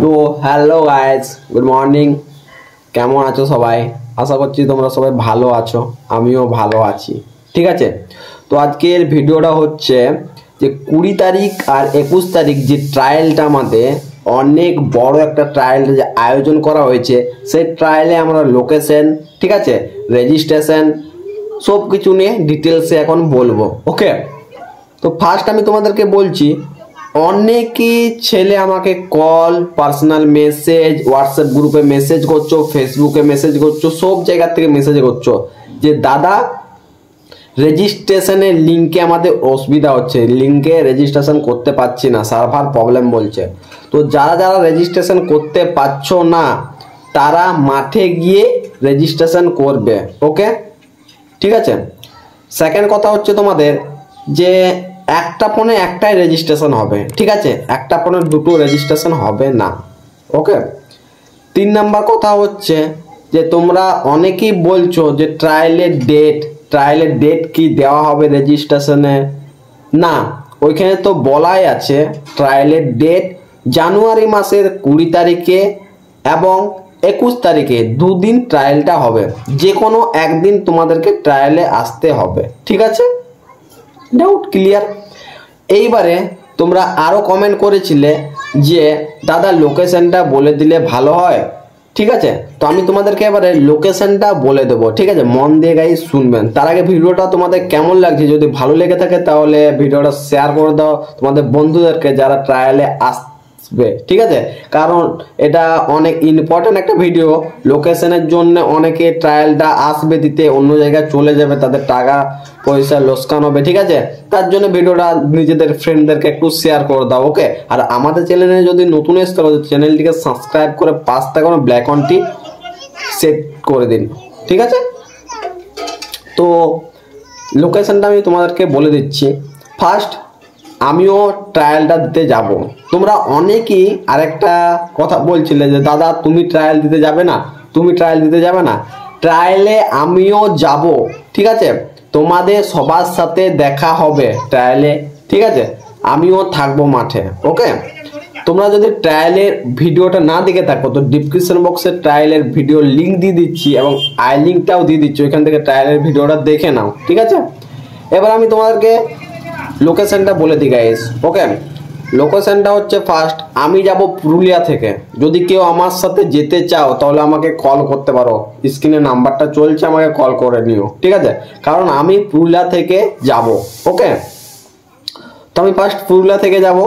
তো hello guys, good morning. কেমন আছো সবাই? আশা করছি তোমরা সবাই ভালো আছো, আমিও ভালো আছি। ঠিক আছে, তো আজকের ভিডিওটা হচ্ছে যে 20 তারিখ আর 21 তারিখ যে ট্রায়ালটা আমাদের অনেক বড় একটা ট্রায়াল যে আয়োজন করা হয়েছে, সেই ট্রায়ালে আমরা লোকেশন, ঠিক আছে, রেজিস্ট্রেশন সব কিছু নিয়ে ডিটেলসে এখন বলবো। ওকে, তো ফার্স্ট আমি তোমাদেরকে বলছি, অনেকই ছেলে আমাকে কল, পার্সোনাল মেসেজ, হোয়াটসঅ্যাপ গ্রুপে মেসেজ করছো, ফেসবুকে মেসেজ করছো, সব জায়গা থেকে মেসেজ করছো যে দাদা রেজিস্ট্রেশনের লিঙ্কে আমাদের অসুবিধা হচ্ছে, লিঙ্কে রেজিস্ট্রেশন করতে পারছি না, সার্ভার প্রবলেম বলছে। তো যারা যারা রেজিস্ট্রেশন করতে পারছো না তারা মাঠে গিয়ে রেজিস্ট্রেশন করবে। ওকে, ঠিক আছে। সেকেন্ড কথা হচ্ছে তোমাদের যে একটা ফোনে একটাই রেজিস্ট্রেশন হবে, ঠিক আছে, একটা ফোনে দুটো রেজিস্ট্রেশন হবে না। ওকে, 3 নাম্বার কথা হচ্ছে যে তোমরা অনেকেই বলছো যে ট্রায়ালের ডেট কি দেওয়া হবে রেজিস্ট্রেশনে? না, ওইখানে তো বলাই আছে ট্রায়ালের ডেট জানুয়ারি মাসের 20 তারিখে এবং 21 তারিখে, দুদিন ট্রায়ালটা হবে, যে কোনো একদিন তোমাদেরকে ট্রায়ালে আসতে হবে। ঠিক আছে, ডাউট ক্লিয়ার? এইবারে তোমরা আরো কমেন্ট করেছিলে যে দাদা লোকেশনটা বলে দিলে ভালো হয়। ঠিক আছে, তো আমি তোমাদেরকে এবারে লোকেশনটা বলে দেবো। ঠিক আছে, মন দিয়ে গাইস শুনবেন। তার আগে ভিডিওটা তোমাদের কেমন লাগছে, যদি ভালো লেগে থাকে তাহলে ভিডিওটা শেয়ার করে দাও তোমাদের বন্ধুদেরকে যারা ট্রায়ালে আসবে। ঠিক আছে, কারণ এটা অনেক ইম্পর্টেন্ট একটা ভিডিও। লোকেশনের জন্য অনেকে ট্রায়ালটা আসবে দিতে, অন্য জায়গায় চলে যাবে, তাদের টাকা পয়সা লোকসান হবে। ঠিক আছে, তার জন্য ভিডিওটা নিজেদের ফ্রেন্ডদেরকে একটু শেয়ার করে দাও। ওকে, আর আমাদের চ্যানেলে যদি নতুন এসে থাকো চ্যানেলটিকে সাবস্ক্রাইব করে পাশ থাকা ব্ল্যাক অনটি সেট করে দিন। ঠিক আছে, তো লোকেশনটা আমি তোমাদেরকে বলে দিচ্ছি। ফার্স্ট আমিও ট্রায়ালটা দিতে যাব। তোমরা অনেকেই আরেকটা কথা বলছিলে যে দাদা তুমি ট্রায়াল দিতে যাবে না, তুমি ট্রায়াল দিতে যাবে না। ট্রায়ালে আমিও যাব, ঠিক আছে, তোমাদের সবার সাথে দেখা হবে ট্রায়ালে। ঠিক আছে, আমিও থাকবো মাঠে। ওকে, তোমরা যদি ট্রায়ালের ভিডিওটা না দেখে থাকো তো ডিসক্রিপশন বক্সে ট্রায়ালের ভিডিও লিঙ্ক দিয়ে দিচ্ছি এবং আই লিঙ্কটাও দিয়ে দিচ্ছি, ওইখান থেকে ট্রায়ালের ভিডিওটা দেখে নাও। ঠিক আছে, এবার আমি তোমাদেরকে লোকেশনটা বলে দিই গাইস। ওকে, লোকেশনটা হচ্ছে ফার্স্ট আমি যাব পুরুলিয়া থেকে। যদি কেউ আমার সাথে যেতে চাও তাহলে আমাকে কল করতে পারো, স্ক্রিনে নাম্বারটা চলছে, আমাকে কল করে নিও। ঠিক আছে, কারণ আমি পুরুলিয়া থেকে যাব। ওকে, তো আমি ফার্স্ট পুরুলিয়া থেকে যাব,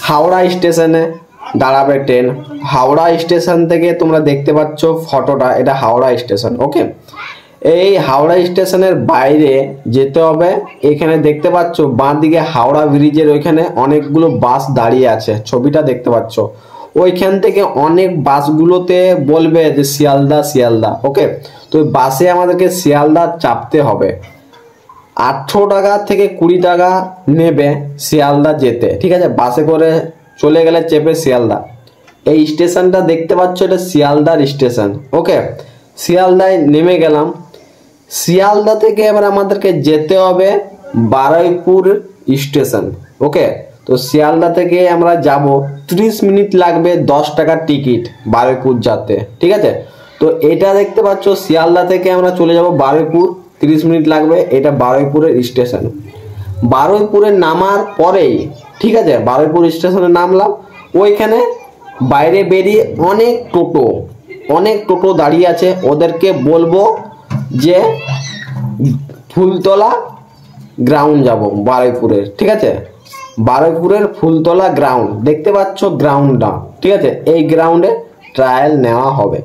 হাওড়া স্টেশনে দাঁড়াবে ট্রেন। হাওড়া স্টেশন থেকে তোমরা দেখতে পাচ্ছ ফটোটা, এটা হাওড়া স্টেশন। ওকে, এই হাওড়া স্টেশনের বাইরে যেতে হবে। এখানে দেখতে পাচ্ছ বাঁ দিকে হাওড়া ব্রিজের ওইখানে অনেকগুলো বাস দাঁড়িয়ে আছে, ছবিটা দেখতে পাচ্ছ। ওইখান থেকে অনেক বাসগুলোতে বলবে যে শিয়ালদা শিয়ালদা। ওকে, তো বাসে আমাদেরকে শিয়ালদা চাপতে হবে। 18 টাকা থেকে 20 টাকা নেবে শিয়ালদা যেতে। ঠিক আছে, বাসে করে চলে গেলে চেপে শিয়ালদা। এই স্টেশনটা দেখতে পাচ্ছ, এটা শিয়ালদার স্টেশন। ওকে, শিয়ালদায় নেমে গেলাম। শিয়ালদা থেকে এবার আমাদেরকে যেতে হবে বারুইপুর স্টেশন। ওকে, তো শিয়ালদা থেকে আমরা যাব, 30 মিনিট লাগবে, 10 টাকার টিকিট বারুইপুর যেতে। ঠিক আছে, তো এটা দেখতে পাচ্ছ শিয়ালদা থেকে আমরা চলে যাব বারুইপুর, 30 মিনিট লাগবে। এটা বারুইপুরের স্টেশন। বারুইপুরে নামার পরেই, ঠিক আছে, বারুইপুর স্টেশনে নামলাম। ওইখানে বাইরে বেরিয়ে অনেক টোটো দাঁড়িয়ে আছে, ওদেরকে বলবো যে ফুলতলা গ্রাউন্ড যাব বারুইপুরের। ঠিক আছে, বারুইপুরের ফুলতলা গ্রাউন্ড দেখতে পাচ্ছ, গ্রাউন্ডটা। ঠিক আছে, এই গ্রাউন্ডে ট্রায়াল নেওয়া হবে।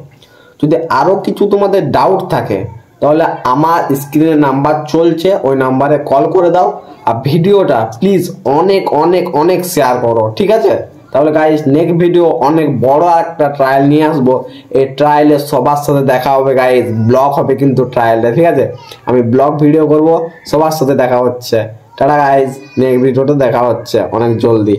যদি আরো কিছু তোমাদের ডাউট থাকে তাহলে আমার স্ক্রিনে নাম্বার চলছে, ওই নাম্বারে কল করে দাও। আর ভিডিওটা প্লিজ অনেক অনেক অনেক শেয়ার করো। ঠিক আছে, তাহলে গাইস নেক্সট ভিডিও অনেক বড় একটা ট্রায়াল নিয়ে আসবো। এই ট্রায়ালে সবার সাথে দেখা হবে গাইস, ব্লগ হবে কিন্তু ট্রায়ালে। ঠিক আছে, আমি ব্লগ ভিডিও করব, সবার সাথে দেখা হচ্ছে। টাটা গাইস, নেক্সট ভিডিওটা দেখা হচ্ছে অনেক জলদি।